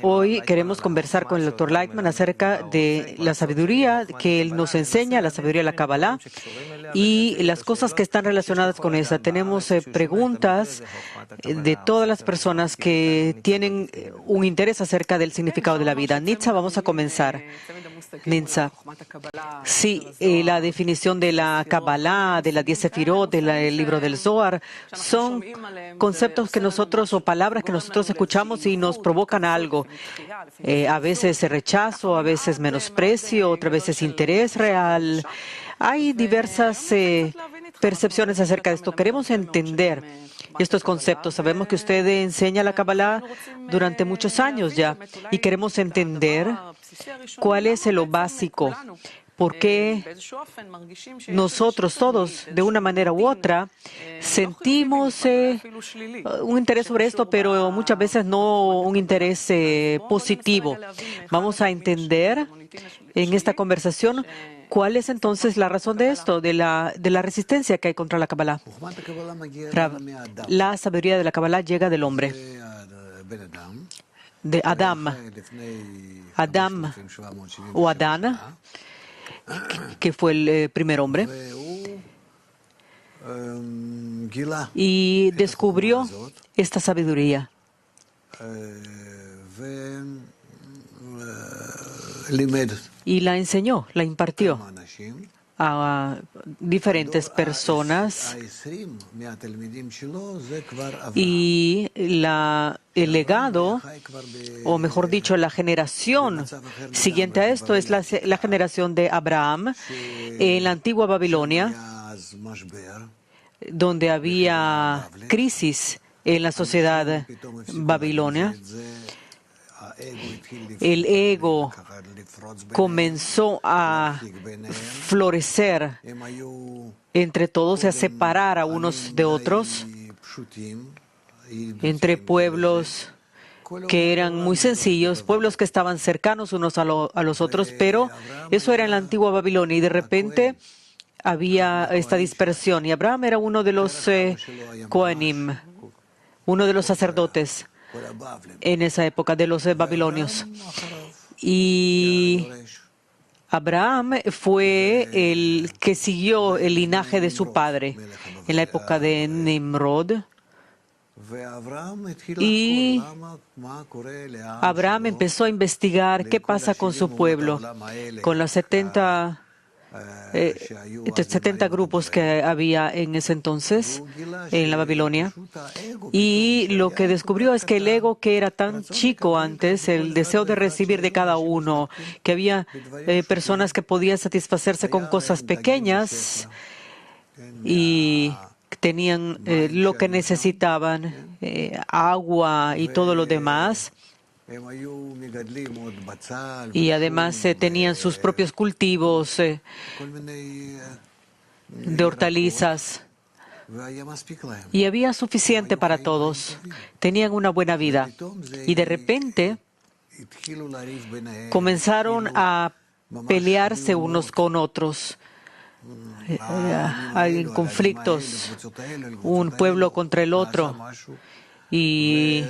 Hoy queremos conversar con el Dr. Lightman acerca de la sabiduría que él nos enseña, la sabiduría de la Kabbalah y las cosas que están relacionadas con esa. Tenemos preguntas de todas las personas que tienen un interés acerca del significado de la vida. Nitza, vamos a comenzar. Nitza, sí, la definición de la Kabbalah, de las 10 Sefirot, del libro del Zohar, son conceptos que nosotros o palabras que nosotros escuchamos y nos provocan algo. A veces rechazo, a veces menosprecio, otras veces interés real. Hay diversas percepciones acerca de esto. Queremos entender estos conceptos. Sabemos que usted enseña la Kabbalah durante muchos años ya y queremos entender cuál es lo básico. ¿Por qué nosotros todos, de una manera u otra, sentimos un interés sobre esto, pero muchas veces no un interés positivo? Vamos a entender en esta conversación cuál es entonces la razón de esto, de la resistencia que hay contra la Kabbalah. La sabiduría de la Kabbalah llega del hombre, de Adam. Adam o Adán, que fue el primer hombre, y descubrió esta sabiduría y la enseñó, la impartió a diferentes personas, y el legado, o mejor dicho, la generación siguiente a esto es la generación de Abraham en la antigua Babilonia, donde había crisis en la sociedad babilonia. El ego comenzó a florecer entre todos y a separar a unos de otros, entre pueblos que eran muy sencillos, pueblos que estaban cercanos unos a los otros, pero eso era en la antigua Babilonia y de repente había esta dispersión. Y Abraham era uno de los Kohanim, uno de los sacerdotes en esa época de los babilonios. Y Abraham fue el que siguió el linaje de su padre en la época de Nimrod. Y Abraham empezó a investigar qué pasa con su pueblo, con los 70 grupos que había en ese entonces en la Babilonia. Y lo que descubrió es que el ego, que era tan chico antes, el deseo de recibir de cada uno, que había personas que podían satisfacerse con cosas pequeñas y tenían lo que necesitaban, agua y todo lo demás. Y además tenían sus propios cultivos de hortalizas. Y había suficiente para todos. Tenían una buena vida. Y de repente comenzaron a pelearse unos con otros. Hay conflictos, un pueblo contra el otro. Y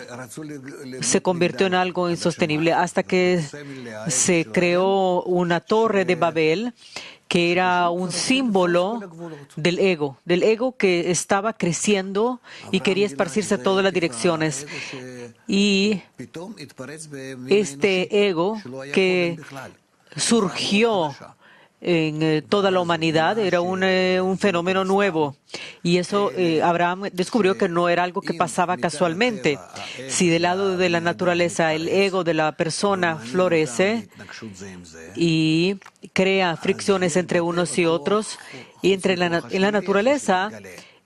se convirtió en algo insostenible hasta que se creó una torre de Babel que era un símbolo del ego que estaba creciendo y quería esparcirse a todas las direcciones. Y este ego que surgió en toda la humanidad era un fenómeno nuevo. Y eso Abraham descubrió que no era algo que pasaba casualmente. Si del lado de la naturaleza el ego de la persona florece y crea fricciones entre unos y otros, y en la naturaleza,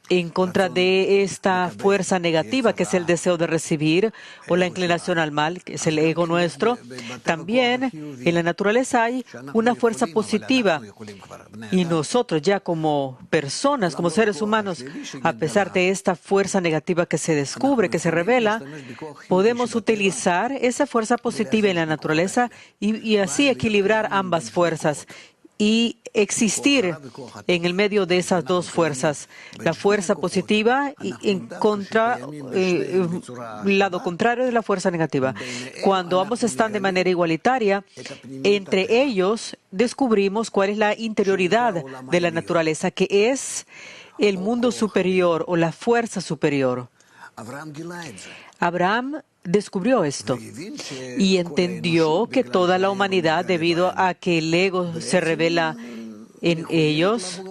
en contra de esta fuerza negativa que es el deseo de recibir o la inclinación al mal, que es el ego nuestro, también en la naturaleza hay una fuerza positiva. Y nosotros ya como personas, como seres humanos, a pesar de esta fuerza negativa que se descubre, que se revela, podemos utilizar esa fuerza positiva en la naturaleza y así equilibrar ambas fuerzas. y existir en el medio de esas dos fuerzas, la fuerza positiva y en contra, lado contrario de la fuerza negativa. Cuando ambos están de manera igualitaria, entre ellos descubrimos cuál es la interioridad de la naturaleza, que es el mundo superior o la fuerza superior. Abraham descubrió esto y entendió que toda la humanidad, debido a que el ego se revela en ellos,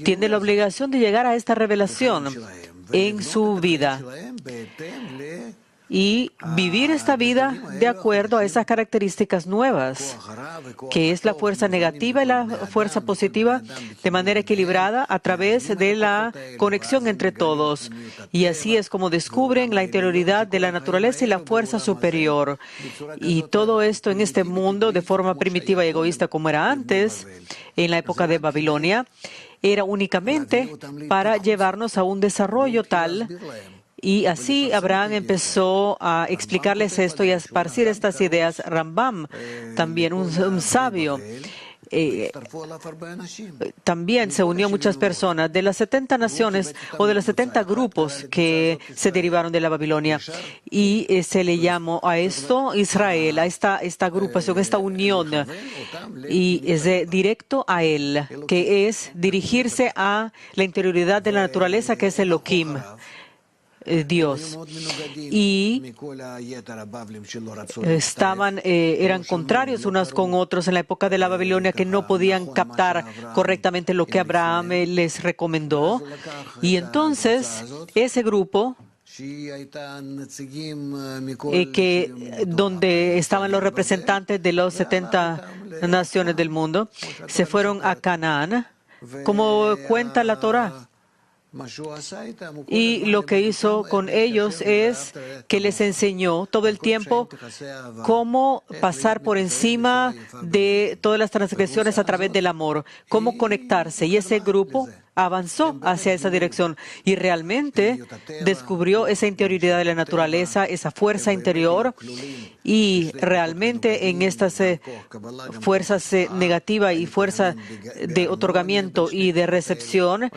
tiene la obligación de llegar a esta revelación en su vida y vivir esta vida de acuerdo a esas características nuevas, que es la fuerza negativa y la fuerza positiva, de manera equilibrada a través de la conexión entre todos. Y así es como descubren la interioridad de la naturaleza y la fuerza superior. Y todo esto en este mundo, de forma primitiva y egoísta como era antes, en la época de Babilonia, era únicamente para llevarnos a un desarrollo tal. Y así Abraham empezó a explicarles esto y a esparcir estas ideas. Rambam, también un sabio, también se unió a muchas personas de las 70 naciones o de los 70 grupos que se derivaron de la Babilonia. Y se le llamó a esto Israel, a esta agrupación, esta unión. Y es directo a él, que es dirigirse a la interioridad de la naturaleza, que es Elohim, Dios. Y eran contrarios unos con otros en la época de la Babilonia, que no podían captar correctamente lo que Abraham les recomendó. Y entonces ese grupo, donde estaban los representantes de las 70 naciones del mundo, se fueron a Canaán, como cuenta la Torá. Y lo que hizo con ellos es que les enseñó todo el tiempo cómo pasar por encima de todas las transgresiones a través del amor, cómo conectarse. Y ese grupo avanzó hacia esa dirección y realmente descubrió esa interioridad de la naturaleza, esa fuerza interior, y realmente en estas fuerzas negativas y fuerzas de otorgamiento y de recepción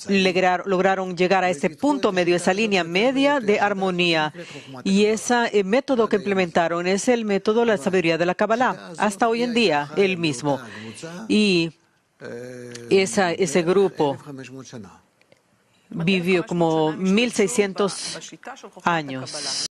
lograron llegar a ese punto medio, esa línea media de armonía. Y ese método que implementaron es el método de la sabiduría de la Kabbalah, hasta hoy en día el mismo. Y ese grupo vivió como 1600 años.